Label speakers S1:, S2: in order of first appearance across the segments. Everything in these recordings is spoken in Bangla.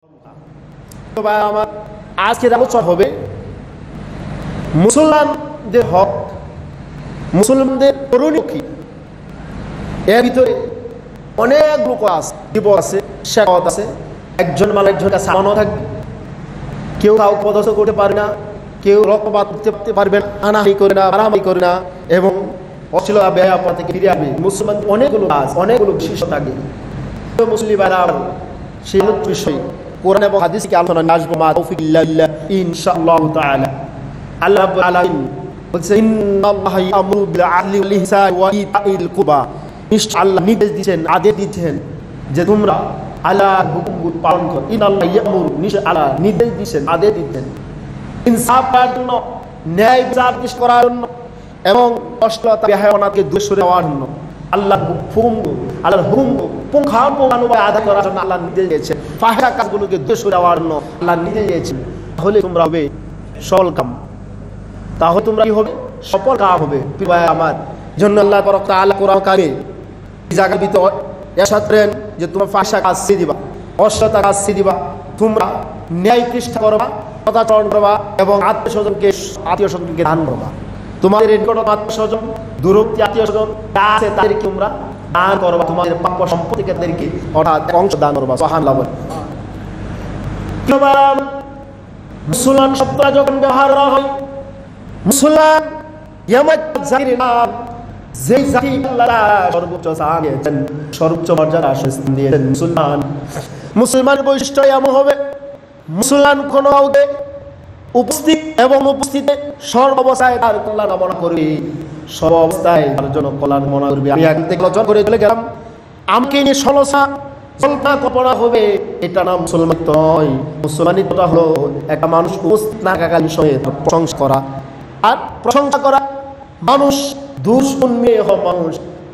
S1: আমার আজকের আলোচনা হবে মুসলমানদের হক, মুসলমানদের করণীয় কি। এর ভিতরে অনেক লোক আছে, বিপদ আছে, শেখাওয়াত আছে। একজন মানে একজনের কাছে আমানত থাকবে, কেউ কাউকে পদস্থ করতে পারে না, কেউ রক্তপাত করতে পারবে না, হানাহানি করে না, মারামারি করে না, এবং অশ্লীলতা বেহায়া থেকে ফিরে আসবে। মুসলমান অনেকগুলো কাজ, অনেকগুলো বিশিষ্ট থাকে। মুসলিমেরা সেই বিষয় কোরআন এবং হাদিসকে আলোচনা নিয়ে আসবো, মা তৌফিক ইল্লাল্লাহ ইনশাআল্লাহ তাআলা। আল্লাহ রাব্বুল আলামিন বলেছেন, ইন্নাল্লাহা ইয়ামুরু বিল আদলি ওয়াল ইহসানি ওয়া ইতাইল কুরবা। নিশ্চয় আল্লাহ নির্দেশ দিয়েছেন, আদেশ দিয়েছেন যে তোমরা আল্লাহর হুকুমগুলো পালন করো। ইন্নাল্লাহা ইয়ামুরু, নিশ্চয় আল্লাহ নির্দেশ দিয়েছেন, আদেশ দিয়েছেন ইনসাফ করার জন্য, ন্যায় বিচার করার জন্য, এবং অশ্লীলতা বেহায়াপনাকে দূরে সরে যাওয়ার জন্য। আল্লাহর হুকুম পুঙ্খানুপুঙ্খানুভাবে আদায় করার জন্য আল্লাহ নির্দেশ দিয়েছেন। ফাহিশা কাজগুলোকে দূরে সরে যাওয়ার জন্য আল্লাহ নির্দেশ দিয়েছেন। তাহলে তোমরা হবে সফল কাম, তাহলে তোমরা কি হবে? সফল কাম হবে। ভাই আমার জন্য আল্লাহ তাআলা কোরআন কারিমে এই জায়গার ভিতরে এরশাদ করেন যে তোমরা ফাহিশা কাজ ছেড়ে দিবা, অশ্লীলতা কাজ ছেড়ে দিবা, তোমরা ন্যায় প্রতিষ্ঠা করবা, সদাচরণ করবা, এবং আত্মীয় স্বজনকে দান করবা। তোমাদের নিকট আত্মীয়স্বজন, দূরবর্তী আত্মীয়স্বজন যা আছে তাদেরকে তোমরা দান করবা, তোমাদের প্রাপ্য সম্পত্তিকে তাদেরকে অর্থাৎ অংশ দান করবা। সুবহানাল্লাহ। মুসলমান শব্দটা যখন ব্যবহার করা হয়, মুসলমান এমন জাতির নাম যে জাতি আল্লাহ সর্বোচ্চ স্থান দিয়েছেন, সর্বোচ্চ মর্যাদা দিয়েছেন। মুসলমানের বৈশিষ্ট্য এমন হবে, মুসলমান কোনো উপস্থিত এবং উপস্থিতে সর্বাবস্থায় তার কল্যাণ কামনা করবে, সব অবস্থায় তার জন্য কল্যাণ কামনা করবে। আমি এখান থেকে লজ্জা করে চলে গেলাম, আমাকে নিয়ে সলসা কল্পনা হবে, এটা নাম মুসলমান নয়। মুসলমানিত্বটা হলো একটা মানুষ উপস্থিত না থাকাকালীন সময়ে প্রশংসা করা, আর প্রশংসা করা মানুষ দুর্গুণ নিয়ে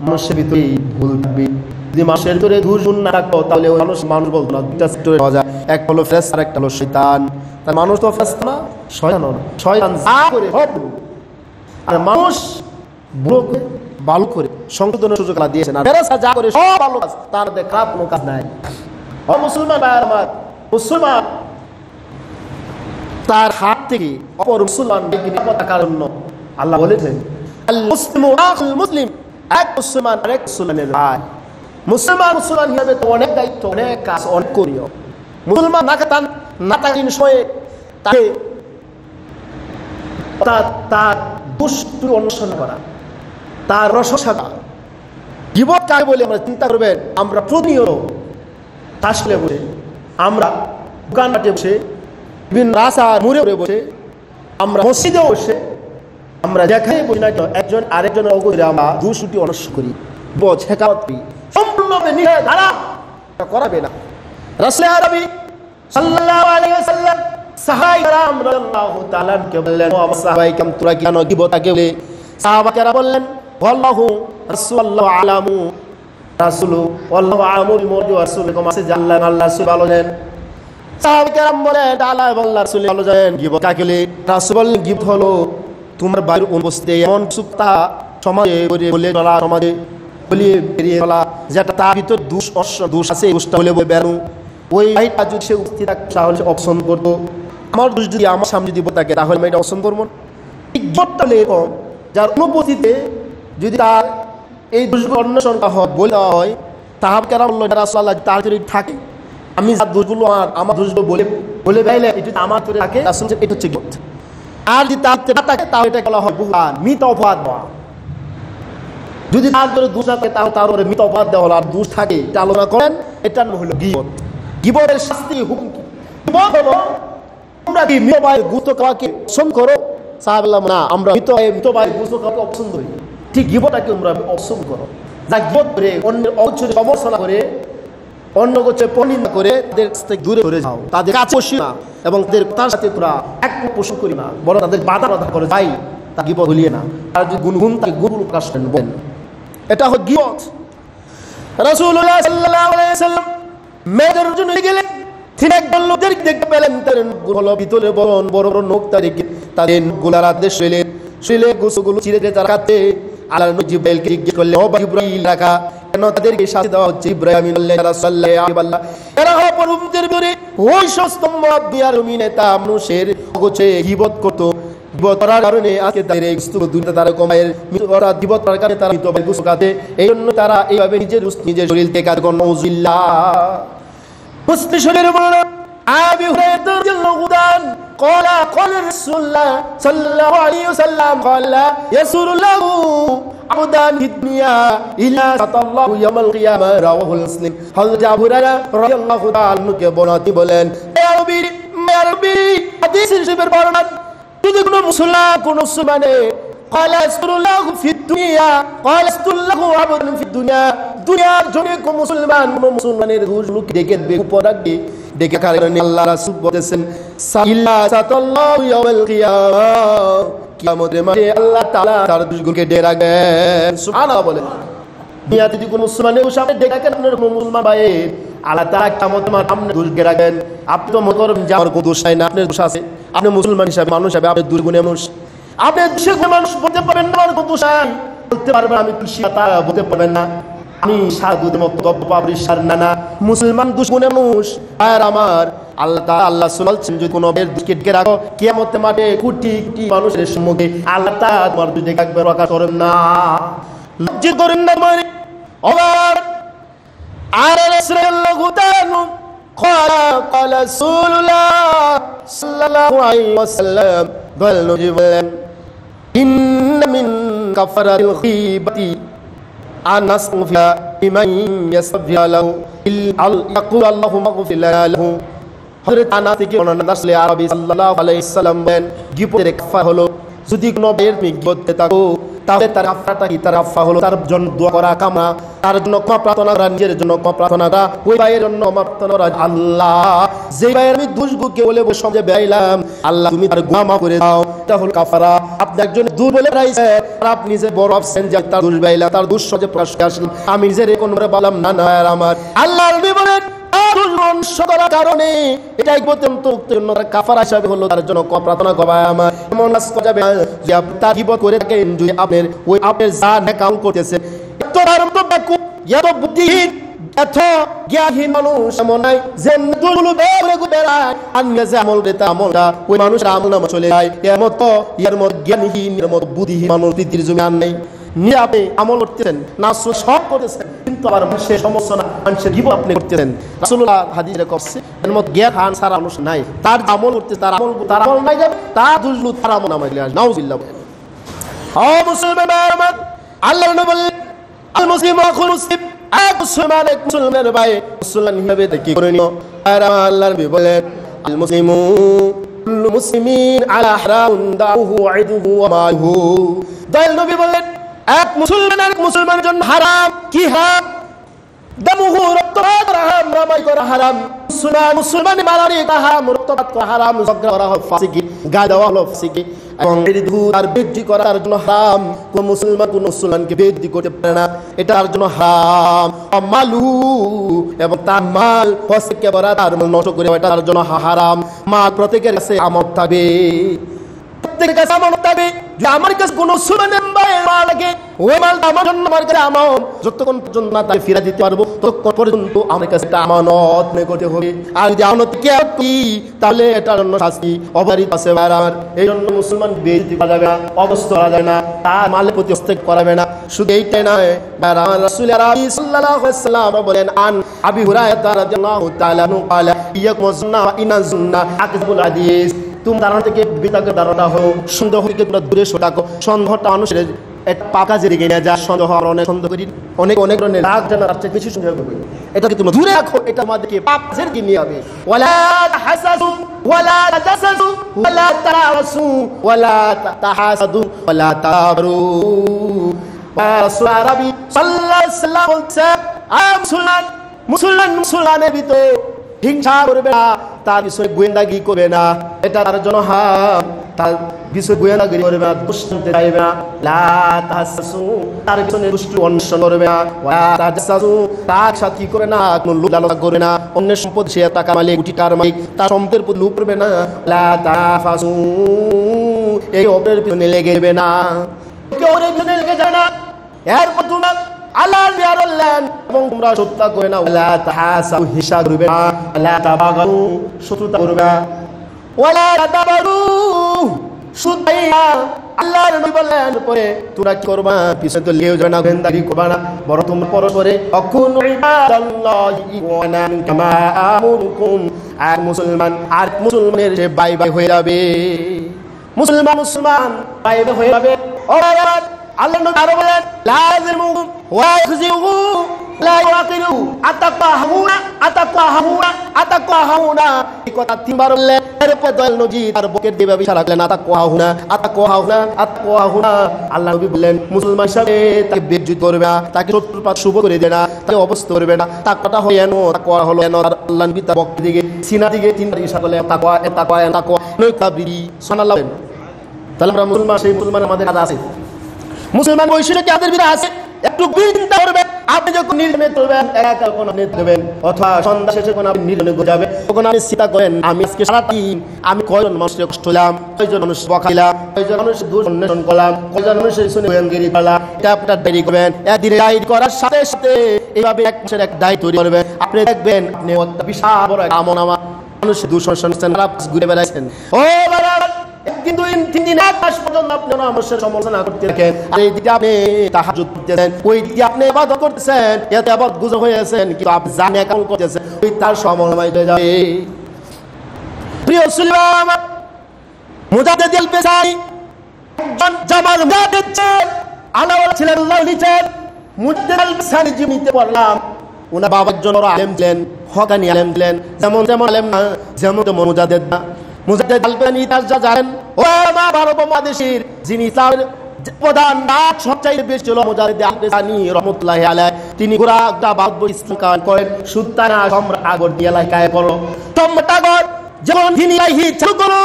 S1: মানুষের ভিতরে ভুল থাকবে। যদি মানুষের ভিতরে দুর্গুণ না রাখতো তাহলে ওই মানুষ বলতো না। দুইটা সেক্টরে পাওয়া যায়, এক হলো ফেরেশতা আর একটা হলো শয়তান। তাই মানুষ তো ফেরেশতা না, শয়তান না। শয়তান যা করে সব, আর মানুষ ভালো করে ভালো করে সংশোধনের সুযোগ দিয়েছেন, আর ফেরেশতা যা করে সব ভালো কাজ, তার মধ্যে খারাপ কোনো কাজ নাই। ও মুসলমান ভাই আমার, মুসলমান তার হাত থেকে অপর মুসলমানকে নিরাপদ রাখার জন্য আল্লাহ বলেছেন, আল মুসলিমু আখুল মুসলিম, এক মুসলমান আরেক মুসলমানের ভাই। মুসলমান হিসেবে তো অনেক দায়িত্ব, অনেক কাজ, অনেক করিও। মুসলমান না থাকার সময়ে তাকে তার দুষ্টু অনুসরণ করা, তার রসসাদা গীবত কাকে বলে আমরা চিন্তা করবেন। আমরা প্রতিনিয়ত হাসলে বসে, আমরা দোকানঘাটে বসে, বিভিন্ন রাস্তার মোড়ে বসে, আমরা মসজিদে বসে, আমরা যেখানে বসি না কেন একজন আরেকজনের অগোচরে আমরা দুষ্টুটি অনুসরণ করি, শেখাওয়াত করি, সম্পূর্ণভাবে নিষেধ ধারা করাবে না। রাসূল আরবি সাল্লাল্লাহু আলাইহি ওয়াসাল্লাম সাহাবায়ে রাদিয়াল্লাহু তাআলা কে বললেন, ও সাহাবায়ে কেরাম তোমরা কেন গীবতকে বলে? সাহাবায়েরা বললেন, আল্লাহু রাসূলুল্লাহু আলামু রাসূলু আল্লাহু আলামুল মুরজি রাসূলুকুম আছে জাল্লাহ আল্লাহ রাসূল ভালো জানেন। সাহাবায়ে কেরাম বলেন, আল্লাহ এবং আল্লাহর রাসূল ভালো জানেন গীবত কাকে বলে। রাসূল বললেন, গীবত হলো তোমার বাইরের উপস্থিতি এমন সুক্তা সমাজে বলে চলা, সমাজে বলিয়ে বেরিয়ে চলা, যেটা তার ভিতর দোষ আছে, দোষটা বলে বেরো। ওই ভাইটা যদি সে উপস্থিত থাকে তাহলে অপছন্দ করতো। আমার দোষ যদি আমার সামনে দিব থাকে তাহলে আমি এটা অপছন্দ করবো না। এরকম যার অনুপস্থিতিতে যদি তার এই দোষগুলো অন্বেষণটা হয়, বলে দেওয়া হয়, সাহাবায়েরা বলল, রাসূলুল্লাহ তার যদি থাকে, আমি যার দোষগুলো আমার দোষগুলো বলে বেড়াইলে এটা আমার তৈরি থাকে, এটা হচ্ছে গীবত। আর যদি তার না থাকে তাহলে এটা বলা হয় বুহতান, মিথ্যা অপবাদ দেওয়া। যদি তার ধরে দোষ থাকে তাহলে তার উপরে মিথ্যা অপবাদ দেওয়া হলো, আর দোষ থাকে এটা আলোচনা করেন, এটা হলো গীবত। গীবতের শাস্তি হুকুম কি? গীবত হলো তোমরা কি মৃতভাই গুস্ত খাওয়াকে পছন্দ করো? সাহাবায়ে না, আমরা মৃতভাই গুস্ত খাওয়াকে অপছন্দ করি। ঠিক গীবতটাকে তোমরা অপছন্দ করো। যা গীবত করে অন্যের অগোচরে সমালোচনা করে, অন্য গোচরে পরনিন্দা করে তাদের থেকে দূরে সরে যাও, তাদের কাছে বসি না, এবং তাদের তার সাথে তোমরা এক পোষণ করি না, বরং তাদের বাধা করে যাই, তা গীবত ভুলিয়ে না। আর যদি গুণগুণ তাকে গুণগুলো প্রকাশ করেন বলেন, এটা হলো গীবত। রাসূলুল্লাহ সাল্লাল্লাহু আলাইহি ওয়াসাল্লাম মেয়েদের জন্য গেলেন, তিনি একদল লোকদের দেখতে পেলেন, তাদের হলো ভিতরে বড় বড় নখ, তাদের গোলার আদেশ শুলে গোসগুলো চিরে দিয়ে তার কাছে আল্লাহ জিব্রাইলকে জিজ্ঞেস করলেন, ও জিব্রাইল রাখা কেন তাদেরকে শাস্তি দেওয়া হচ্ছে? ইব্রাহিম এরা হলো পূর্বদের বিরুদ্ধে ওই সস্তম্ভ বিয়ার নেতা মানুষের গোছে গীবত করতো। গীবত করার কারণে আজকে তাদের এই দুনিয়া তারা কমায়ের গীবত করার কারণে তারা মৃত গুছাতে, এই জন্য তারা এইভাবে নিজের শরীর থেকে কাজ করেন। নাউযুবিল্লাহ। মুসলিম শরীরে বলল আবি হুরায়রা রাদিয়াল্লাহু তাআলা قال قال رسول الله صلى الله عليه وسلم قال يسر الله عبدا في الدنيا إلا سطى الله يوم القيامة رواه مسلم। হযরত আবু হুরায়রা রাদিয়াল্লাহু তাআলা কে বর্ণনা বলেন, হে নবী হাদিস শরীফের বর্ণনা, যদি কোনো মুসলমানে قال يسر الله في الدنيا قال يسر الله عبدا في الدنيا, দুনিয়ার জন্য কোন মুসলমানের রূপ দেখে উপর রাখবে দেখে কারণে আল্লাহ রাসূল বলেছেন ইল্লা সাতাল্লাহু ইয়াউমাল কিয়ামাহ, কিয়ামতের মাঠে আল্লাহ তাআলা তার দুশমনকে ডেকে রাখবেন। সুবহানাল্লাহ বলেন। দুনিয়াতে যদি কোন মুসলমানের সামনে ডেকে রাখেন আপনার মুসলমান ভাই, আল্লাহ তাআলা কিয়ামতের মাঠে সামনে দুশমনকে রাখবেন। আপনি তো মনে করেন যে আমার কোনো দোষ নাই না, আপনার দোষ আছে। আপনি মুসলমান হিসেবে মানুষ হিসেবে আপনি দুর্গুণে মানুষ, আপনি দুর্গুণে মানুষ বলতে পারবেন না, আমার কোনো দোষ নাই বলতে পারবেন, আমি খুশি তা বলতে পারবেন না, আমি সাধুদের মতো গব্বরিশার নানা মুসলমান দুশমনের মানুষ। আর আমার আল্লাহ বলছেন যদি কোনো দুষ্কে ডেকে রাখো কিয়ামতের মাঠে কোটি কোটি মানুষের সম্মুখে আল্লাহ তাআলা তোমার দুই দিকে একবার রাখা করেন না, লজ্জিত করেন না। মানে আবার আর রাসূলুল্লাহ তাআলা قال رسول الله صلى الله عليه وسلم বলেন إن من كفارة الغيبة আনাসফিয়া ইমান ইয়াসফিয়া লাহু ইয়াকুল আল্লাহুম্মা গফির লাহু। হযরত আনাস থেকে বর্ণনা আসলে আরবি সাল্লাল্লাহু আলাইহি সাল্লাম বলেন গীবতের কাফারা হলো যদি কোনো ব্যক্তির গীবতে থাকো তাহলে তার কাফারাটা কি? তার কাফারা হলো তার জন্য দোয়া করা, কামনা, তার জন্য ক্ষমা প্রার্থনা করা, নিজের জন্য ক্ষমা প্রার্থনা করা, ওই ভাইয়ের জন্য ক্ষমা প্রার্থনা করা। আল্লাহ যে ভাইয়ের আমি দোষগুলোকে বলে সমাজে বেয়াইলাম, আল্লাহ তুমি তার গুনাহ মাফ করে দাও, এটা হলো কাফারা। আপনি একজন দূর বলে রাইছে আর আপনি যে বড় আছেন যে তার দোষ বেয়াইলা, তার দোষ সমাজে প্রকাশ আসল, আমি নিজের কোনভাবে বললাম না না আর আমার আল্লাহ নবী বলেন করার কারণে এটা কাফারা হিসাবে হলো তার জন্য প্রার্থনা করা। আমার এমন যাবে যে তার গীবত করে থাকেন, যদি আপনার ওই আপনার যা নেকাম করতেছেন এত এত বুদ্ধিহীন এত জ্ঞানহীন মানুষ এমন নাই যে দুলগুলো বেড়ায় আর নিজে আমল দেতা আমলটা ওই মানুষের আমল নামে চলে যায়। এর মতো জ্ঞানহীন এর মতো বুদ্ধিহীন মানুষ পৃথিবীর জমি আর নেই। নিয়ে আপনি আমল করতেছেন না সব করতেছেন, কিন্তু আবার মানুষের সমস্যা না, মানুষের গীবত আপনি করতেছেন। রাসূলুল্লাহ হাদিসে করছে এর মধ্যে জ্ঞান হান সারা মানুষ নাই, তার আমল করতে তার আমল নাই যাবে, তার দুজলু তার আমল নামাই আসে। নাউযুবিল্লাহ। ও মুসলমান আল্লাহ নবী বলেন আল মুসলিম আখুল মুসলিম, এক মুসলমান এক মুসলমানের ভাই মুসলমান হিসেবে কি করণীয়? আর আল্লাহ নবী বলেন আল মুসলিমু কুল্লু মুসলিমিন আলা হারাম দাউহু ওয়াইদুহু ওয়া মালহু। দয়াল নবী বলেন এক মুসলমানের জন্য হারাম। কি হারাম? দামুহু রক্তপাত হারাম, রামাই করা হারাম, মুসলমান মারারি হারাম, রক্তপাত করা হারাম, ঝগড়া করা হলো ফাসিকি, গায়ে দেওয়া হলো ফাসিকি, এবং তার বৃদ্ধি করার জন্য হারাম। কোন মুসলমানকে বৃদ্ধি করতে পারে না, এটার জন্য হারাম। মালু এবং তার মাল ফসকে করা, তার মাল নষ্ট করে এটার জন্য হারাম। মাল প্রত্যেকের কাছে আমল থাকবে, প্রত্যেকের কাছে আমল থাকবে। যে আমার কাছে কোন মুসলমানের মাল লাগে ওই মালটা আমার জন্য আমার কাছে আমানত, যতক্ষণ পর্যন্ত না তাকে ফিরে দিতে পারবো ততক্ষণ পর্যন্ত আমার কাছে এটা আমানত মনে করতে হবে। আর যদি আমানত কে কি তাহলে এটার জন্য শাস্তি অবারিত আছে। আর এই জন্য মুসলমান বেইজ্জতি করা যাবে না, অবস্থা করা যাবে না, তার মালের প্রতি হস্তক্ষেপ করা যাবে না। শুধু এইটাই নয়, আমার রাসূল আরবি সাল্লাল্লাহু আলাইহি ওয়াসাল্লাম বলেন আন আবি হুরায়রা রাদিয়াল্লাহু তাআলা আনহু قال ইয়াকুম যুন্না ওয়া ইনা যুন্না আকযবুল হাদিস। তুমি ধারণা থেকে বিতর্ক ধারণা হোক, সন্দেহ থেকে তোমরা দূরে সরাকো। সন্দেহটা মানুষের একটা পাকা জেরে গিয়ে যা সন্দেহ আমরা অনেক সন্দেহ করি, অনেক ধরনের রাগ জানার আছে বেশি সন্দেহ করি, এটাকে তোমরা দূরে রাখো। এটা আমাদেরকে পাপ জেরে নিয়ে যাবে। ওয়ালা তাহাসাদু ওয়ালা তাজাসাসু ওয়ালা তারাসু ওয়ালা তাহাসাদু ওয়ালা তাবারু। রাসূল আরবি সাল্লাল্লাহু আলাইহি ওয়াসাল্লাম বলছেন মুসলমানের ভিতরে হিংসা করবে না, তার বিষয়ে গোয়েন্দাগিরি করবে না, এটা তার জন্য হারাম। তার বিষয়ে গোয়েন্দাগিরি করবে না, দুষ্টান্তে যাইবে না। লা তাহাসসু, তার পিছনে দুষ্টু অন্বেষণ করবে না। ওয়া তাজাসসু, তার সাথে কি করে না, কোনো লোভ লালসা করবে না। অন্যের সম্পদ সে টাকা মালিক গুটিটার মালিক, তার সম্পদের প্রতি লোভ করবে না। লা তাফাসু, এই অপরের পিছনে লেগে যাবে না, কেউ অপরের পিছনে লেগে যাবে না। এরপর তোমরা আল্লাহ বললেন এবং তোমরা শত্রুতা করে না, ওয়ালা তাহাসাউ, হিংসা করবে না, ওয়ালা তাবাগু, শত্রুতা করবে না, ওয়ালা তাদাবারু, সুদাইয়া। আল্লাহর নবী বললেন পরে তোমরা কি করবা, পিছনে তো লেও যাবে না, গোয়েন্দাগিরি করবা না, বরং তোমরা পরস্পরে অকুনু ইবাদাল্লাহি ওয়ানা কামা আমুরুকুম। আর মুসলমানের যে বাই বাই হয়ে যাবে, মুসলমান বাই বাই হয়ে যাবে। আল্লাহ নবী আরো বলেন লাযিমু ওয়া ইয়াখযিহু লা ইয়াকিলু আতাকাহুনা। এই কথা তিনবার বললেন। এরপর দয়াল নবী তার বুকের দিকে ইশারা করলেন আতাকাহুনা। আল্লাহ নবী বললেন মুসলমান হিসেবে তাকে বেজ্জত করবে না, তাকে শত্রুপাত শুভ করে দেবে না, তাকে অবস্থা করবে না। তাকওয়াটা হলো এনো, তাকওয়া হলো এনো। আল্লাহ নবী তার বুকের দিকে সিনা দিকে তিনবার ইশারা করলেন তাকওয়া নৈকাবিরি। সুবহানাল্লাহ। তাহলে আমরা মুসলমান, সেই মুসলমান আমাদের কাছে আছে। মুসলমান বৈশিষ্ট্য কি আমাদের ভিতরে আছে? একটু চিন্তা করবেন। আপনি যখন নির্জনে চলবেন, একা কোন আপনি দেবেন, অথবা সন্ধ্যা শেষে কোন আপনি নির্জনে যাবেন, তখন আপনি চিন্তা করেন আমি আজকে সারাদিন আমি কয়জন মানুষের কষ্ট হলাম, কয়জন মানুষ বকাইলাম, কয়জন মানুষের দূর অন্বেষণ করলাম, কয়জন মানুষের শুনে গোয়েন্দাগিরি করলাম। এটা আপনার ডায়েরি করবেন। একদিনে ডায়েরি করার সাথে সাথে এইভাবে এক মাসের এক ডায়েরি তৈরি করবেন। আপনি দেখবেন আপনি বিশাল বড় আমল আমার মানুষের দূষণ ঘুরে বেড়াইছেন। ও বাবা, কিন্তু 3 দিন 1 মাস পর্যন্ত আপনি মানুষের সমালোচনা করতে থাকেন, আর এই দিকে আপনি তাহাজ্জুদ করতেছেন, ওই দিকে আপনি ইবাদত করতেছেন, এতে আবার গুজব হয়ে আছেন, কিন্তু আপনি জানে কাম করতেছেন, ওই তার সমালোচনায় হয়ে যাবে। প্রিয় সুলাইমান মুজাদ্দিদ আল-পেশাই জামাল মুজাদ্দিদ আলাওয়াল ছিলেন, আল্লাহ লিখেন মুজাদ্দিদ আল-পেশাই জীবনীতে পড়লাম ওনার বাবার জন্য আলেম ছিলেন, হকানি আলেম ছিলেন। যেমন আলেম না, যেমন মুজাদ্দিদ না। মুজাদ্দিদ আল-পেশাই তার যা জানেন, ও আমার ভারত উপমহাদেশের যিনি তার প্রধান নাম সবচেয়ে বেশি ছিল মুজাদ্দিদ আল-পেশাই রাহমাতুল্লাহি আলাইহি। তিনি গোরাটা বাদবর ইসলাম করেন সুলতানা সম্রাট আকবর দিয়ে এলাকায় করলো। সম্রাট আকবর যেমন তিনি লাহি চালু করলো,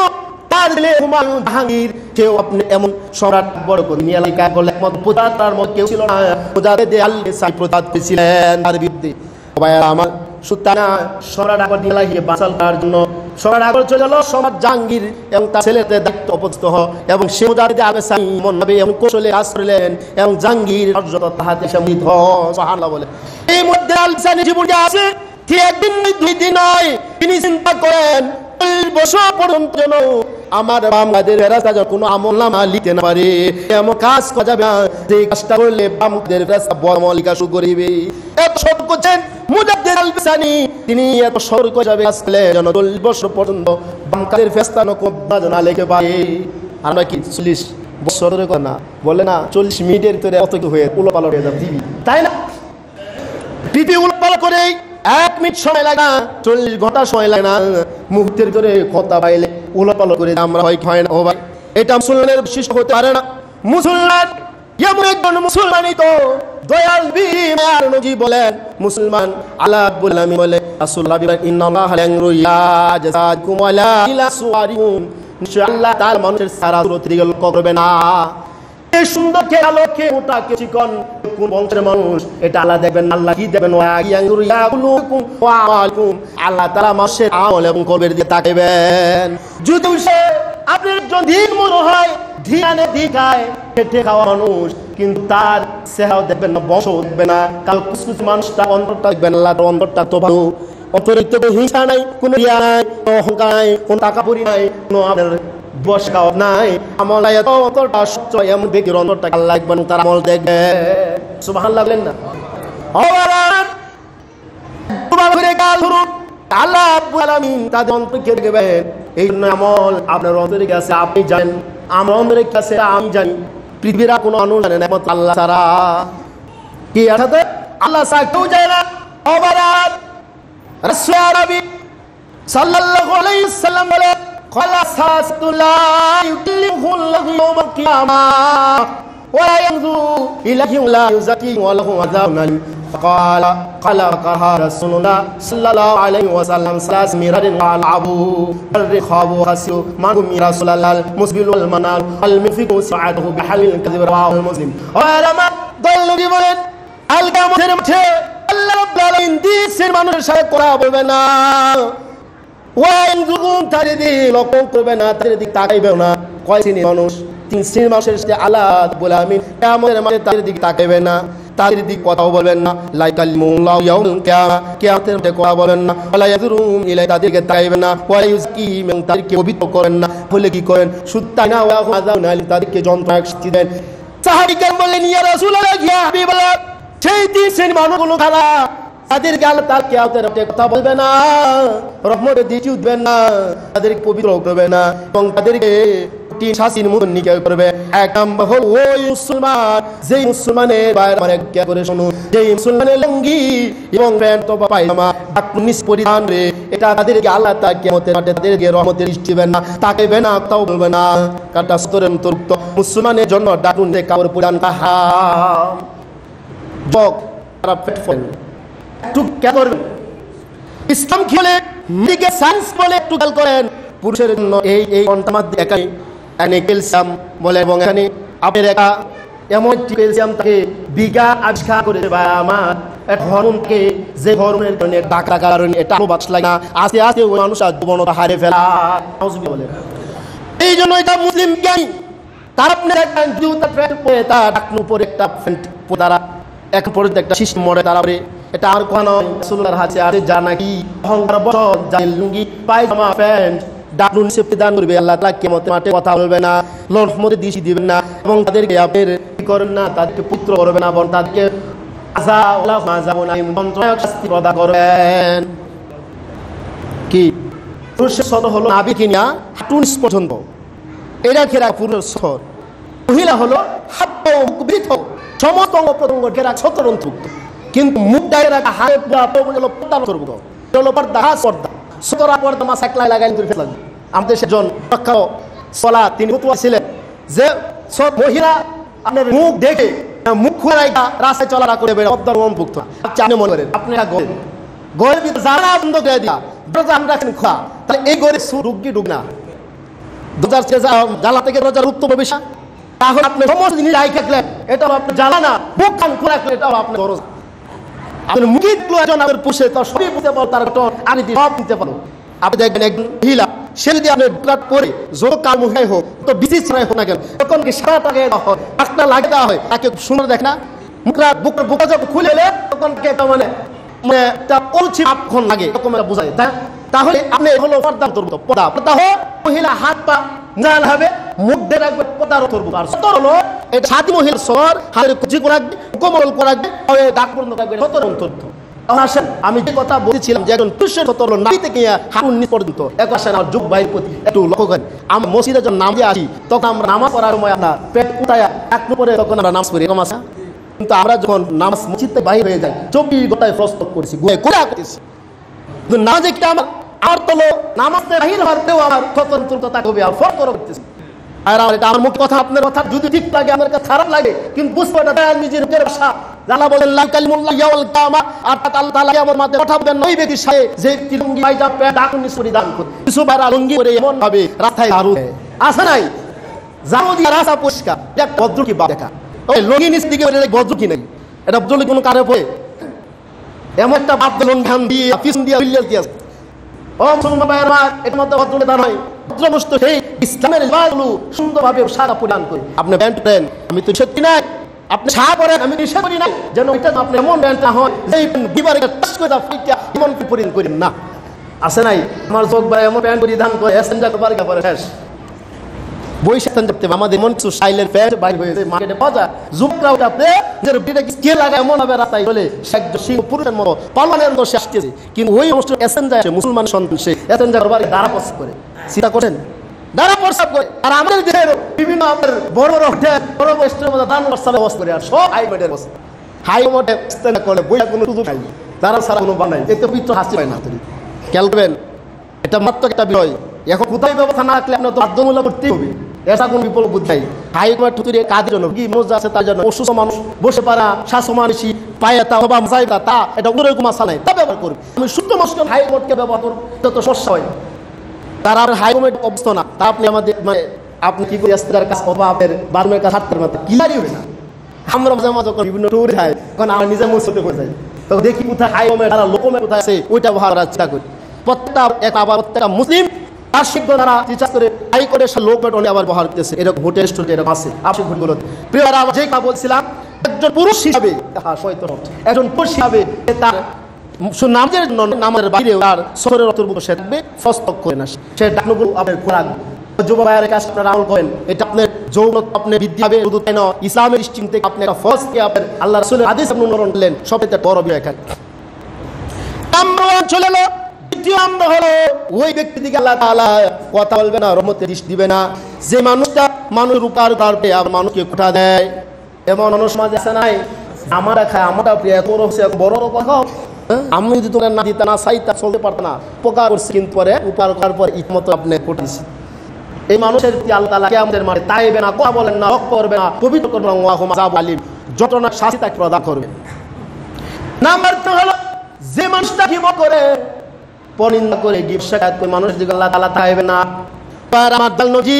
S1: তার ছেলে হুমায়ুন জাহাঙ্গীর কেউ আপনি এমন সম্রাট বড় করে নিয়ে এলাকায় করলেন, একমত প্রজাত তার মত কেউ ছিল না। মুজাদ্দিদ আল-পেশাই প্রজাত ছিলেন তার বিরুদ্ধে। আমার সুলতানা সম্রাট আকবর দিয়ে লাহি বাঁচাল তার জন্য সম্রাট আকবর চলে গেল সম্রাট জাহাঙ্গীর এবং তার ছেলেদের দায়িত্ব অপচিত হয়, এবং সে মুজাদ্দিদ আল-পেশাই মনভাবে এবং কৌশলে কাজ করলেন, এবং জাহাঙ্গীর অর্জত তাহাতে সম্মিলিত হয়। সুবহানাল্লাহ বলে। এই মধ্যে আল-পেশাই জীবনে আছে ঠিক একদিন 2 দিন নয়, তিনি চিন্তা করেন 40 বছর পর্যন্ত যেন আমার বামদের রাস্তা কোনো আমল নামা লিখতে না পারে, এমন কাজ করা যাবে না যে কাজটা করলে বামদের রাস্তা বড় মলিকা শুরু করিবে। এত সতর্ক করছেন মুজাদ্দিদ আল-পেশাই, তিনি এত সতর্ক যাবে আসলে যেন 40 বছর পর্যন্ত বামদের ফেরেশতা না লিখে পারে। আমরা কি 40 বছর ধরে না বলে না 40 মিনিটের ভিতরে অত কি হয়ে উলোপালো হয়ে যাবে টিভি, তাই না? টিভি উলোপালো করে 1 মিনিট সময় লাগে না, 40 ঘন্টা সময় লাগে না, মুহূর্তের করে কথা বাইলে উলোপালো করে আমরা হয় না। ও ভাই, এটা মুসলমানের বৈশিষ্ট্য হতে পারে না। মুসলমান এমন একজন মুসলমানই তো দয়াল বীর নবী বলেন, মুসলমান আল্লাহ বলেন, আমি বলে রাসূলুল্লাহ বলেন ইন্নাল্লাহা ইয়ানজুরু ইলা জাযাতিকুম ওয়া লা ইলা সুওয়ারিকুম। নিশ্চয় আল্লাহ তার মানুষের সারা সুরত দিকে লক্ষ্য করবে না। এই সুন্দর কে আলোকে মোটা কে চিকন কোন বংশের মানুষ এটা আল্লাহ দেখবেন। আল্লাহ কি দেখবেন? ওয়া ইয়ানজুরু ইলা কুলুকুম ওয়া আমালকুম। আল্লাহ তাআলা মানুষের আমল এবং কর্মের দিকে তাকাবেন। যদি সে আপনার একজন দিন মনে হয় ধ্যানে দিকায় খেটে খাওয়া মানুষ, কিন্তু তার চেহারাও দেখবেন না, বংশ দেখবেন না। কাল কিছু মানুষটা অন্তরটা দেখবেন, আল্লাহ অন্তরটা তো ভালো, অন্তরিত হিংসা নাই, কোনো রিয়া নাই, কোনো অহংকার নাই, কোনো টাকা পরি নাই, কোনো আপনার বস খাওয়া নাই, আমল নাই, অন্তরটা সচ্চ এমন ব্যক্তির অন্তরটা আল্লাহ দেখবেন, তার আমল দেখবে। সুবহানাল্লাহ বলেন না? আল্লাহ রাব্বুল আলামিন তাদের অন্তরকে দেখবেন। এই জন্য আমল আপনার অন্তরে আছে, আপনি জানেন, আমার অন্তরে আছে আমি জানি, পৃথিবীর কোনো মানুষ জানে না একমাত্র আল্লাহ ছাড়া। কি অর্থাৎ আল্লাহ ছাড়া কেউ জানে না। অবারাত রাসূল নবী সাল্লাল্লাহু আলাইহি ওয়াসাল্লাম বলে ক্বালা সাতুল্লা ইউল্লিহুল্লাহু ইয়াওমাল কিয়ামাহ ওয়া ইয়ানজুরু ইলাইহি ওয়া লা ইউযাকি ওয়া লাহু আযাবুন আলীম। قال رسول الله صلى الله عليه وسلم 3 مرار والعبو الرخاب خسيو ما قم رسول الله المسبل والمنال المنفق سعاده بحل الكذب رواه مسلم। ওলামা দললি বলেন আল কিয়ামতের মাঠে আল্লাহ রাব্বুল আলামিন দেশের মানুষের সাথে কথা বলবে না, ওয়াইন যুগুন তারিদি লক্ষ্য করবে না, তাদের দিক তাকাইবে না। কয় শ্রেণীর মানুষ? 3 শ্রেণীর মানুষের সাথে আল্লাহ রাব্বুল আলামিন কিয়ামতের মাঠে তাদের দিক তাকাইবে না। তাদের দিক কথাও বলবেন না, লাইকাল্লিমুল্লাহু ইয়াউমাল কিয়ামা, কিয়ামতের মাঠে কথা বলেন না, ওয়ালা ইয়াযুরুহুম ইলাই তাদেরকে তাকাইবেন না, ওয়া ইউযকিহিম তাদেরকে পবিত্র করেন না, বলে কি করেন শুধু তাই না, ওয়া আযাবুন আলীম তাদেরকে যন্ত্রণায় শাস্তি দেন। সাহাবীগণ বললেন ইয়া রাসূলুল্লাহ ইয়া হাবিবাল্লাহ, সেই দিন সেই মানুষগুলো খারাপ, তাদেরকে আল্লাহ তাআলা কিয়ামতের মাঠে কথা বলবে না, রহমতের দৃষ্টি উঠবেন না, তাদেরকে পবিত্র করবে না এবং তাদেরকে তিন শাস্তির মধ্যে নিক্ষেপ করবে। এক নম্বর হল ওই মুসলমান, যেই মুসলমানের বাইরে মানে কে করে শুনুন, যেই মুসলমানের লুঙ্গি এবং প্যান্ট বা পায়জামা নিজ পরিধান রে, এটা তাদেরকে আল্লাহ তাআলা কিয়ামতের মাঠে তাদেরকে রহমতের দৃষ্টি দিবেন না, তাকাইবে না, তাও বলবে না। কাটা স্তরের অন্তর্ভুক্ত মুসলমানের জন্য ডাকুন যে কাপড় পরিধান হারাম। বক তারা পেট ফেল একটু কে করবেন, ইসলাম খেলে মেডিকেল সায়েন্স বলে একটু খেয়াল করেন, পুরুষের জন্য এই ঘন্টার মধ্যে একাই ক্যালসিয়াম বলে এবং এখানে আপনার একটা এমন ক্যালসিয়াম তাকে বিঘা আবিষ্কার করে বা আমার এক হরমোনকে, যে হরমোনের কারণে ডাকা কারণে এটা বাঁচ লাগে না, আস্তে আস্তে ওই মানুষ আর জীবনটা হারে ফেলা বলে। এই জন্য এটা মুসলিম জ্ঞানী তার আপনার একটা জুতা প্যান্ট পরে তার ডাকনু পরে একটা প্যান্ট তারা এক পরে একটা সিস্টেম মরে তারা এটা আর কোনো রাসূলুল্লাহর হাতে আছে যা নাকি অহংকার বশত জাইল লুঙ্গি পায়জামা প্যান্ট ডাকনুন সেফটি দান করবে, আল্লাহ তাআলা কিয়ামতের মাঠে কথা বলবে না, রহমতের দৃষ্টি দিবেন না এবং তাদেরকে আপনার কি করেন না, তাদেরকে পুত্র করবে না এবং তাদেরকে শাস্তি প্রদান করবেন। কি পুরুষের সদ হলো নাভি কিনা হাঁটুন পর্যন্ত, এটা ঘেরা পুরুষ সর, মহিলা হলো হাত বৃথ সমস্ত অঙ্গ প্রত্যঙ্গ ঘেরা সতরন্তুক্ত, কিন্তু মুখ ডাইরে রাখা হাতে পর্দা করবো হলো পর্দা পর্দা সতরা পর্দা মা সাকলাই লাগাই করে ফেলা। আমাদের সেজন রক্ষাও সলা তিনি ফতোয়া ছিলেন যে সব মহিলা আপনার মুখ দেখে মুখ খোলাই রাস্তায় চলাফেরা করে বেড়ে পর্দার অন্তর্ভুক্ত। আপনি মনে করেন আপনি ঘরের ভিতরে যারা বন্ধ করে দিয়া দরজা আমরা খোলা, তাহলে এই ঘরে রুগী ঢুক না, দরজার জ্বালা থেকে দরজার উত্তর প্রবেশ, তাহলে আপনি সমস্ত জিনিস রাই থাকলেন, এটাও আপনি জ্বালা না, মুখ কান খোলা রাখলেন, এটাও আপনার দরজা। আপনি মুখে একজন পুষে তার সবই বুঝতে পারো, তার আনি সব নিতে পারো। আপনি দেখবেন একজন মহিলা সে যদি আপনি ডুকাট পরে জোর কার মুখাই হোক তো বিশেষ ছাড়াই হোক না কেন, তখন কি সারাটাকে একটা লাগে দেওয়া হয়, তাকে সুন্দর দেখ না, মুখরা বুকটা যখন খুলে এলে তখন মানে লাগে এরকম বোঝায়। তাহলে আপনি হলো পর্দা করবো, পর্দা পর্দা হোক মহিলা হাত পা জাল হবে, মুখ দিয়ে রাখবে, পর্দার করবো। আর সতর হলো এটা সাথী মহিলা সর হাতের কুচি করে রাখবে, কোমল করে রাখবে, ডাক পর্যন্ত রাখবে, সতর অন্তর্ভুক্ত। আসেন আমি যে কথা বলেছিলাম যে একজন পুরুষের সতর হলো নাভি থেকে হাঁটুর নিচ পর্যন্ত। এখন আসেন আমার যুগ ভাইয়ের প্রতি একটু লক্ষ্য করেন, আমরা মসজিদে যখন নামাজে আসি তখন আমরা নামাজ পড়ার সময় আমরা পেট উঠায় একটু পরে তখন আমরা নামাজ পড়ি, এরকম আছে। কিন্তু আমরা যখন নামাজ মসজিদ থেকে বাইরে হয়ে যাই 24 ঘন্টায় প্রস্তুত করেছি, গুয়ে করে করতেছি, কিন্তু নামাজে কি আমার তলো নামাজ বাহির হওয়াতেও আমার স্বতন্ত্রতা হবে আর ফল করতেছি। আর এটা আমার মুখ কথা, আপনার কথা যদি ঠিক লাগে আমার কাছে খারাপ লাগে, কিন্তু বুঝবো এটা নিজের মুখের ভাষা। জানা বলেন লা কালিমুল্লাহ ইয়াউল কিয়ামা, অর্থাৎ আল্লাহ তাআলা কিয়ামতের মাঠে কথা বলবেন ওই ব্যক্তির সাথে যে লুঙ্গি পায়জামা প্যান্ট ডাকুন পরিধান করে, কিছু বারা লুঙ্গি পরে এমন ভাবে রাস্তায় হারু আসে নাই, যাও দিয়ে রাস্তা পরিষ্কার, একটা ভদ্র কি দেখা ওই লুঙ্গি নিচ দিকে ভদ্র কি নাই, এটা ভদ্র কোনো কারে পড়ে এমন একটা বাপ লুঙ্গি খান দিয়ে পিছন দিয়ে বিল্লাল দিয়ে ও মুসলমান ভাইয়েরা, এর মধ্যে ভদ্রতা নয়, ভদ্রমস্ত সেই ইসলামের রিওয়াজগুলো সুন্দরভাবে সাদা পরিধান করে আপনি প্যান্ট পরেন, আমি তো সত্যি নাই, আপনি সাদা পরেন, আমি নিষেধ করি নাই, যেন এটা আপনি এমন প্যান্ট না হয় এই বিবারে টাচ করে দাও ফিটা এমন কি পরিধান করেন না। আসে নাই আমার চোখ ভাই এমন প্যান্ট পরিধান করে এসেঞ্জা করবার পরে শেষ বৈশাখ দেখতে আমাদের এমন কিছু স্টাইলের প্যান্ট বাইর হয়েছে মার্কেটে পাওয়া যায়, যুবকরা ওটা আপনি যে রুটিটা কে লাগা এমন হবে রাস্তায় বলে সিংহ পুরুষের মতো পালনের মতো সে আসতেছে, কিন্তু ওই অনুষ্ঠান এসেঞ্জা মুসলমান সন্তান সে এসেঞ্জা করবার দ্বারা প্রস্তাব করে, চিন্তা করেন দ্বারা প্রস্তাব করে। আর আমাদের দেশের বিভিন্ন আপনার বড় বড় হোটেল বড় বড় স্টোরের মধ্যে দান প্রস্তাব ব্যবস্থা করে, আর সব হাইমেটের বসে হাইমোটে করে বইয়া কোনো সুযোগ নাই, তারা সারা কোনো বানাই এতে পিত্র হাসি পায় না। তুমি খেয়াল করবেন এটা মাত্র একটা বিষয়, এখন কোথায় ব্যবস্থা না রাখলে আপনার তো বাধ্যমূলক করতেই হবে, এটা কোনো বিপদ বুদ্ধি নাই। হাইকোর্ট ঠুতুরে কাজের জন্য কি মজা আছে তার জন্য অসুস্থ মানুষ বসে পারা স্বাস্থ্য মানুষই পায়ে তা বা মজাইবা তা এটা ওরকম আশা নাই, তা ব্যবহার করবে। আমি শুদ্ধ মুসলিম হাইকোর্টকে ব্যবহার করবো, যত সমস্যা হয় তার আর হাইকোর্ট অবস্থা না, তা আপনি আমাদের মানে আপনি কি করে আসতে কাজ অভাবের বার্মের কাজ হাতের মাত্র ক্লিয়ারই হবে না। আমরা মাঝে যখন বিভিন্ন ট্যুরে যাই তখন আমার নিজের মন সত্যি করে যাই, তখন দেখি কোথায় হাইকোর্ট তারা লোকমের কোথায় আছে ওইটা ব্যবহার করার চেষ্টা করি। প্রত্যেকটা মুসলিম তার শিক্ষক দ্বারা রিচার্জ করে হাইকোর্টের লোক আবার ব্যবহার করতেছে, এরকম হোটেল স্টুডেন্ট এরকম আছে আশিক ভোটগুলোতে। প্রিয়রা যে কথা বলছিলাম একজন পুরুষ হিসাবে একজন পুরুষ হিসাবে তার নামাজের নামাজের বাইরে তার শহরের অন্তর্ভুক্ত সে থাকবে ফস্তক করে না, সে ডাকনুগুলো আপনার খোরাক যুব ভাইয়ের কাছে আপনারা আমল করেন, এটা আপনার যৌনত আপনি বৃদ্ধি হবে। শুধু তাই নয়, ইসলামের দৃষ্টি থেকে আপনি একটা ফরজকে আপনার আল্লাহ রাসূলের হাদিস আপনি অনুসরণ করলেন, সবচেয়ে বড় বিষয় এখানে। নাম্বার 1 চলে এলো। দ্বিতীয় নাম্বার হলো ওই ব্যক্তি দিকে আল্লাহ তাআলা কথা বলবে না, রহমতের দৃষ্টি দিবে না, যে মানুষটা মানুষের উপকার করবে আর মানুষকে কোঠা দেয়। এমন মানুষ সমাজে আছে নাই? আমরা খাই, আমরা প্রিয় তোর হচ্ছে বড় কথা, আমি যদি তোমার না দিতে না চাইতা চলতে পারতো না, উপকার করছি কিন্তু পরে উপকার করার পর ইতমত আপনি কোটেছি। এই মানুষের প্রতি আল্লাহ তাআলা কিয়ামতের মাঠে তাইবে না, কথা বলেন না, হক করবে না, পবিত্র করবে না, ওয়া হুম আযাব আলিম, যতনা শাস্তি তাকে প্রদান করবে। নাম্বার 2 হলো যে মানুষটা গীবত করে, পরনিন্দা করে, গিবশাকাত করে মানুষ দিকে আল্লাহ তাআলা তাইবে না। আর আমার দল নজি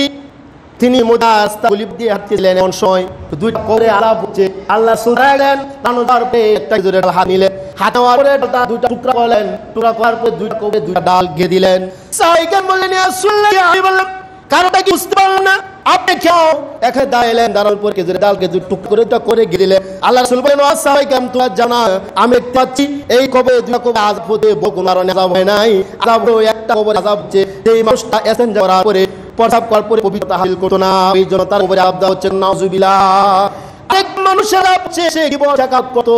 S1: তিনি মুদাস্তা গলিব দিয়ে হাঁটছিলেন, এমন সময় দুইটা করে আলাপ হচ্ছে, আল্লাহ সুরাইলেন তানুবার পে একটা জোরে হাত নিলেন, হাত নেওয়ার পরে দুইটা টুকরা করলেন, টুকরা করার পরে দুইটা করে দুইটা ডাল গিয়ে দিলেন। সাহাবায়ে বললেন ইয়া রাসূলুল্লাহ, আমি বললাম কারণটা কি বুঝতে পারলাম না, আপনি কেউ এখানে দাঁড়ালেন, দাঁড়ানোর পর কে জোরে ডালকে দুই টুকরা করে করে গিয়ে দিলেন। আল্লাহ রাসূল বলেন ওয়া সাহাবায়ে তোমার জানা আমি পাচ্ছি এই কবে দুইটা কবে আযাব হতে বগুনার আযাব হয় নাই, আযাব একটা কবর আযাব যে এই মানুষটা এসেন যাওয়ার পরে প্রসাব করার পরে পবিত্রতা হাসিল করতো না, এই জন্য তার উপরে আবদা হচ্ছে নাউজুবিল্লাহ। এক মানুষের আপছে সে গীবত জাকাত কত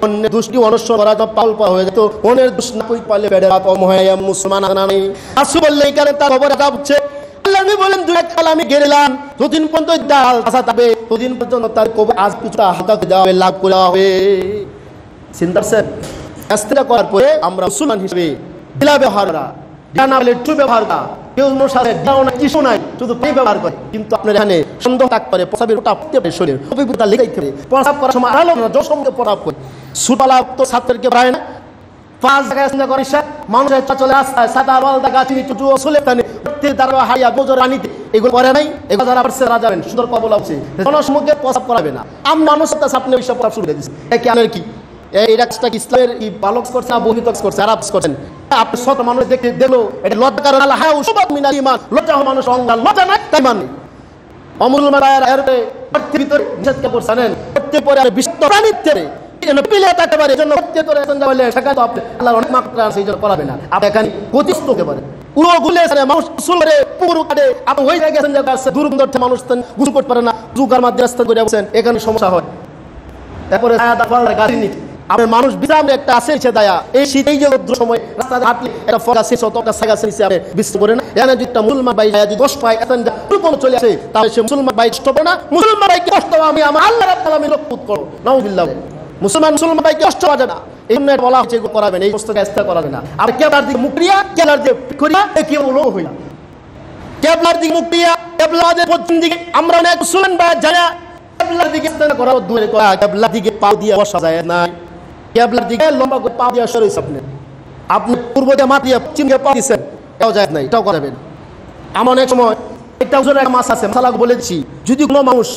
S1: অন্য দুষ্টি অনুসরণ করা তো পাউল পা হয়ে যেত, অন্যের দুষ্ট না কই পালে বেড়ে কম হয় মুসলমান আনা নেই। আসু বললে এখানে তার খবর আপছে, আল্লাহ নবী বলেন দুই এক কাল আমি গেলাম, দুদিন পর্যন্ত ডাল আসা তবে দুদিন পর্যন্ত তার কবর আজ কিছুটা হালকা দেওয়া হবে, লাভ করা হবে। চিন্তা করছেন? ইস্তেগফার করার পরে আমরা মুসলমান হিসেবে দিলা ব্যবহাররা জানা বলে টু ব্যবহাররা কেউ সাথে দাও না কিছু নাই, শুধু পে ব্যবহার করে। কিন্তু আপনার এখানে সন্দেহ থাকতে পারে, প্রসাবের ওটা পড়তে পারে, শরীর পবিত্রতা লেগাইতে পারে, প্রসাব করার সময় আলো না জসমকে প্রসাব করে সুটালা তো ছাত্রকে পায় না। 5 জায়গায় চিন্তা করে মানুষের চলে রাস্তায় সাদা বালদা গাছি চুটু চলে টানে তারা হাইয়া গোজর আনিতে এগুলো করে নাই, এগুলো যারা পারছে তারা যাবেন, সুন্দর কথা বলা হচ্ছে জনসমুখে প্রসাব করাবে না। আমি মানুষের কাছে আপনি ওইসব প্রসাব শুরু করে দিচ্ছি, কেন কি এই রাজটা কি ইসলামের কি বালক করছে না বহিত করছে, আরাপ করছেন? আপনি শত মানুষ দেখে দেখলো এটা লজ্জা কারণ আল্লাহ হ্যাঁ সুবাদ মিনাল ঈমান, লজ্জা হয় মানুষ অঙ্গাল, লজ্জা নাই তাই মানে অমুসলমান এর ভিতরে নিষেধ করছেন করতে পরে আর বিশ্ব প্রাণীর থেকে পিলে থাকতে পারে, এজন্য প্রত্যেক করে বলে সেটা তো আপনি আল্লাহর অনেক মাত্রা আছে, এই জন্য করাবে না। আপনি এখানে গতিস্থ হতে পারে পুরো গুলে মানুষ গোসল করে পুরো কাটে, আপনি ওই জায়গায় গেছেন জায়গা আছে দূরবন্ধ মানুষ গোসল করতে পারে না, জুগার মাধ্যমে রাস্তা করে বসেন, এখানে সমস্যা হয়। তারপরে গাড়ি নিতে আপনার মানুষ বিরাম একটা আছে দায়া এই শীতেই যে সময় রাস্তায় হাঁটলে একটা ফল আছে শতটা সাগা নিচে আপনি বিশ্ব করে না, এখানে যদি একটা মুসলমান ভাই যদি 10 পায় এখন চলে আসে তাহলে সে মুসলমান ভাই কষ্ট পাবে না, মুসলমান ভাইকে কষ্ট আমি আমার আল্লাহ রাব্বুল আলামিন লক্ষ্য করো নাউযুবিল্লাহ। মুসলমান ভাইকে কষ্ট পাবে না, এই জন্য বলা হচ্ছে এগুলো করাবেন, এই বস্তুকে ইস্তেগফার করাবে না। আর কেবলার দিকে মুখ করিয়া কেবলার দিকে করিয়া কি হলো হই না, কেবলার দিকে মুখ করিয়া কেবলাদের পশ্চিম দিকে আমরা অনেক মুসলমান ভাই যারা কেবলার দিকে ইস্তেগফার করা দূরে করা, কেবলার দিকে পা দিয়ে বসা যায় না, কেবলার দিকে লম্বা করে পা দিয়ে সরে আপনি পূর্ব দিয়ে মাটি পশ্চিমকে পা দিচ্ছেন, এটাও যায় নাই, এটাও করাবেন। আমার অনেক সময় একটা ওজনের একটা মাছ আছে, মাসালা বলেছি যদি কোনো মানুষ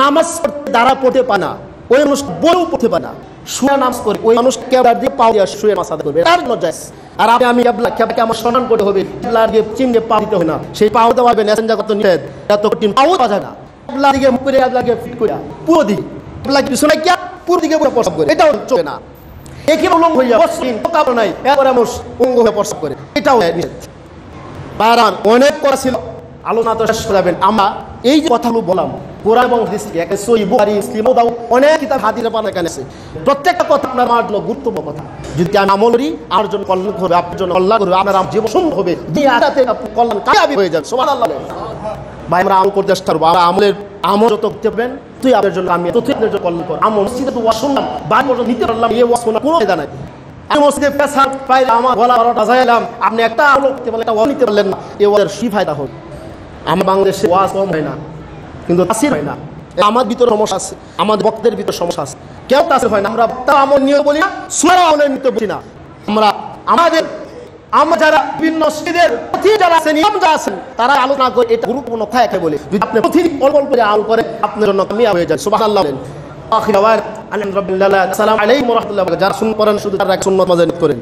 S1: নামাজ পড়তে দ্বারা পড়তে পায় না, ওই মানুষ বলেও পড়তে পারে না, শুয়ে নামাজ পড়ে ওই মানুষ কেবলার দিয়ে পা দিয়ে শুয়ে মাছ আদায় করবে, তার লজ্জা। আর আমি কেবলাকে আমার সম্মান করতে হবে, কেবলার দিয়ে পশ্চিমকে পা দিতে হয় না, সেই পাও দেওয়া হবে নেশন জাগত নিষেধ, এত কঠিন পাও পাওয়া যায় না। কেবলার দিকে মুখ করে কেবলাকে ফিট করে পুরো দিকে কেবলাকে পিছনে কি পুরো দিকে পুরো প্রসাব করে, এটাও চলে না। একই উলঙ্গ হইয়া পশ্চিম কাপড় নাই এরপরে মানুষ অঙ্গ হয়ে প্রসাব করে, এটাও নিষেধ। বারান অনেক করা ছিল, আলোচনা তো শেষ যাবেন। আমরা এই যে কথাগুলো বললাম কোরআন এবং হাদিস থেকে একে সহিহ বুখারী মুসলিম দাও অনেক কিতাব হাদিসে পাওয়া এখানে আছে, প্রত্যেকটা কথা আপনার আমার জন্য গুরুত্বপূর্ণ কথা। যদি আমি আমল করি আমার জন্য কল্যাণ হবে, আপনার জন্য কল্যাণ করবে, আপনার জীবন সুন্দর হবে, দুনিয়াতে আপনি কল্যাণ কামিয়াবি হয়ে যাবে। সুবহানাল্লাহ। ভাই আমরা আমল করতে চেষ্টা করব, আমরা আমলের আমল যত করতে পারবেন তুই আপনার জন্য আমি তুই আপনার জন্য কল্যাণ কর। আমি মসজিদে তো ওয়াজ শুনলাম, বাড়ি পর্যন্ত নিতে পারলাম, এই ওয়াজ শোনা কোনো ফায়দা নাই। আমি মসজিদে পেশাব পাইলে আমার গলা 12টা যাইলাম, আপনি একটা আমল করতে পারলেন, একটা ওয়াজ নিতে পারলেন না, এই ওয়াজের কি ফায়দা হবে? আমার বাংলাদেশে ওয়াজ কম হয় না কিন্তু তাসির হয় না, আমার ভিতরে সমস্যা আছে, আমাদের বক্তব্যের ভিতরে সমস্যা আছে, কেউ তাসির হয় না। আমরা আমল নিয়ে বলি না, সুরা আমলের নিতে বলি না। আমরা যারা বিভিন্ন মসজিদের প্রতি যারা আছেন ইমাম যারা আছেন তারা আলোচনা করে এটা গুরুত্বপূর্ণ খায় বলে, যদি আপনি প্রতিদিন অল্প অল্প করে আমল করে আপনার জন্য কামিয়াব হয়ে যায়। সুবহানাল্লাহ। আখির ওয়ার আলহামদুলিল্লাহ। আসসালামু আলাইকুম ওয়া রাহমাতুল্লাহি ওয়া বারাকাতুহু। যারা সুন্নাত পড়েন শুধু তারা সুন্নাত মাঝে করেন।